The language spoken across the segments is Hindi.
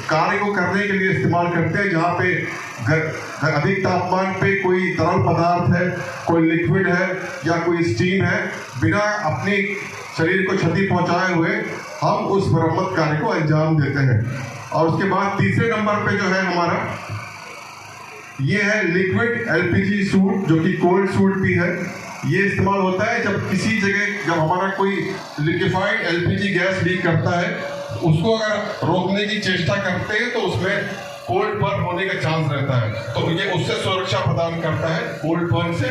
कार्य को करने के लिए इस्तेमाल करते हैं, जहाँ पे अधिक तापमान पे कोई तरल पदार्थ है, कोई लिक्विड है या कोई स्टीम है, बिना अपने शरीर को क्षति पहुंचाए हुए हम उस मरम्मत कार्य को अंजाम देते हैं। और उसके बाद तीसरे नंबर पे जो है हमारा ये है लिक्विड एलपीजी सूट, जो कि कोल्ड सूट भी है। ये इस्तेमाल होता है जब किसी जगह जब हमारा कोई लिक्विफाइड एलपीजी गैस लीक करता है, उसको अगर रोकने की चेष्टा करते हैं तो उसमें कोल्ड बर्न होने का चांस रहता है, तो ये उससे सुरक्षा प्रदान करता है कोल्ड बर्न से।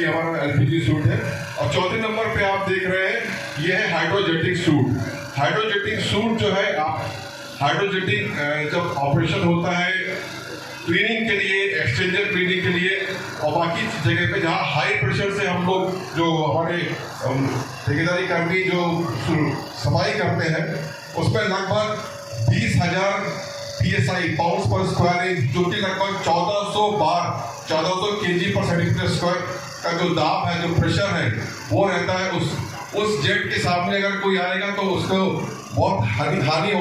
ये हमारा एलपीजी सूट है। और चौथे नंबर पे आप देख रहे हैं ये है हाइड्रोजेटिक सूट। हाइड्रोजेटिक सूट जो है, आप हाइड्रोजेटिक जब ऑपरेशन होता है क्लीनिंग के लिए, एक्सचेंजर क्लीनिंग के लिए और बाकी जगह पे जहाँ हाई प्रेशर से हम लोग जो हमारे ठेकेदारी कर्मी जो सफाई करते हैं, उसमें लगभग 20,000 PSI पाउंड पर स्क्वायर इंच, जो कि लगभग 1400 बार 1400 kg पर सेंटीमीटर स्क्वायर का जो दाब है, जो प्रेशर है वो रहता है। उस जेट के सामने अगर कोई आएगा तो उसको बहुत हानि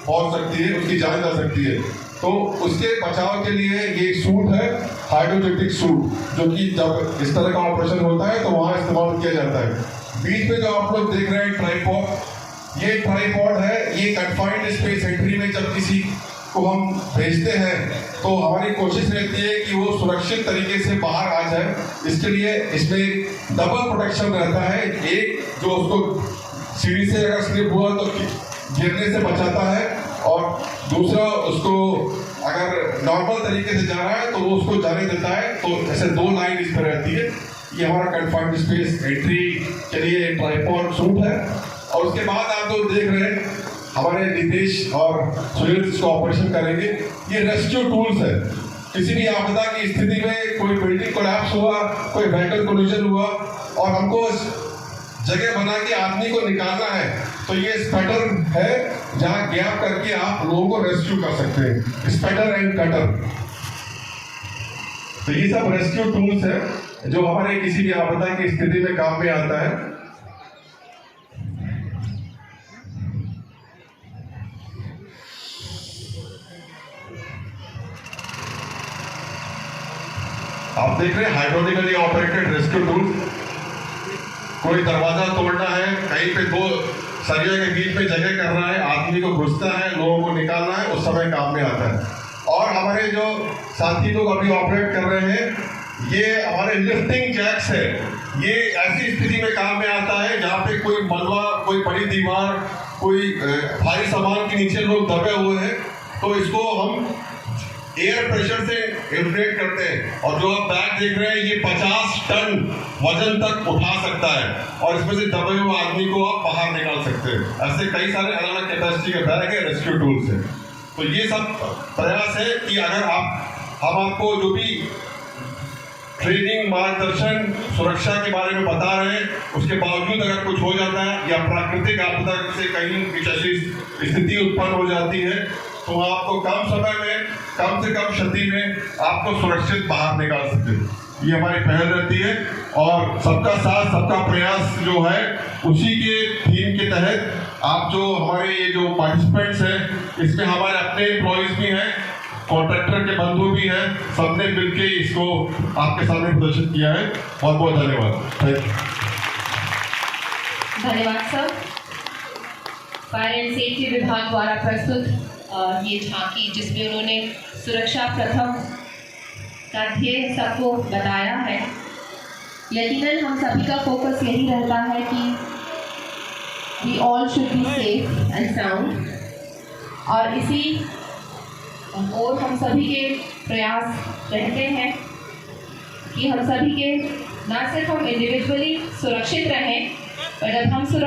पहुंच सकती है, उसकी जान जा सकती है। तो उसके बचाव के लिए ये सूट है हाइड्रोजेटिक सूट, जो कि जब इस तरह का ऑपरेशन होता है तो वहाँ इस्तेमाल किया जाता है। बीच में जो आप लोग देख रहे हैं ट्राइपॉड, ये ट्राइपॉड है। ये कन्फाइंड स्पेस एंट्री में जब किसी को हम भेजते हैं तो हमारी कोशिश रहती है कि वो सुरक्षित तरीके से बाहर आ जाए। इसके लिए इसमें डबल प्रोटेक्शन रहता है। एक जो उसको सीढ़ी से अगर स्लिप हुआ तो गिरने से बचाता है, और दूसरा उसको अगर नॉर्मल तरीके से जा रहा है तो वो उसको जाने देता है। तो ऐसे 2 लाइन इस पर रहती है। ये हमारा कन्फाइंड स्पेस एंट्री के लिए ट्राइपॉड सूट है। और उसके बाद आप जो देख रहे हैं हमारे नितेश और सुनील इसको ऑपरेशन करेंगे। ये रेस्क्यू टूल्स है। किसी भी आपदा की स्थिति में कोई बिल्डिंग कोलैप्स हुआ, कोई व्हीकल कोलिजन हुआ और हमको जगह बना के आदमी को निकालना है, तो ये स्पैटर है जहां गैप करके आप लोगों को रेस्क्यू कर सकते हैं। स्पैटर एंड कटर, तो ये सब रेस्क्यू टूल्स है जो हमारे किसी भी आपदा की स्थिति में काम में आता है। आप देख रहे हैं हाइड्रोलिकली ऑपरेटेड रेस्क्यू टूल्स। कोई दरवाजा तोड़ना है, कहीं पे 2 सरिया के बीच में जगह करना है, आदमी को घुसना है, लोगों को निकालना है, उस समय काम में आता है। और हमारे जो साथी लोग अभी ऑपरेट कर रहे हैं, ये हमारे लिफ्टिंग जैक्स है। ये ऐसी स्थिति में काम में आता है जहाँ पे कोई मलबा, कोई बड़ी दीवार, कोई भारी सामान के नीचे लोग दबे हुए हैं, तो इसको हम एयर प्रेशर से इन्फ्लेट करते हैं। और जो आप बैग देख रहे हैं ये 50 टन वजन तक उठा सकता है, और इसमें से दबे हुए आदमी को आप बाहर निकाल सकते हैं। ऐसे कई सारे अलग अलग कैपेसिटी के बैग है, रेस्क्यू टूल्स है। तो ये सब प्रयास है कि अगर हम आपको जो भी ट्रेनिंग, मार्गदर्शन, सुरक्षा के बारे में बता रहे हैं, उसके बावजूद अगर कुछ हो जाता है या प्राकृतिक आपदा से कहीं कुछ ऐसी स्थिति उत्पन्न हो जाती है, तो आपको कम समय में, कम से कम क्षति में आपको सुरक्षित बाहर निकाल सकते हैं। ये हमारी पहल रहती है। और सबका साथ सबका प्रयास जो है, उसी के थीम के तहत आप जो हमारे ये जो पार्टिसिपेंट्स हैं, इसमें हमारे अपने एम्प्लॉइज भी हैं, कॉन्ट्रैक्टर के बंधु भी हैं, सबने मिलकर इसको आपके सामने प्रदर्शित किया है। बहुत बहुत धन्यवाद। Thank you. धन्यवाद सर। फायर एंड सेफ्टी विभाग द्वारा प्रस्तुत ये झांकी, जिसमें उन्होंने सुरक्षा प्रथम का ध्येय सबको बताया है। यकीनन हम सभी का फोकस यही रहता है कि we all should be safe and sound, और इसी और हम सभी के प्रयास रहते हैं कि हम सभी के न सिर्फ हम इंडिविजुअली सुरक्षित रहें, पर जब हम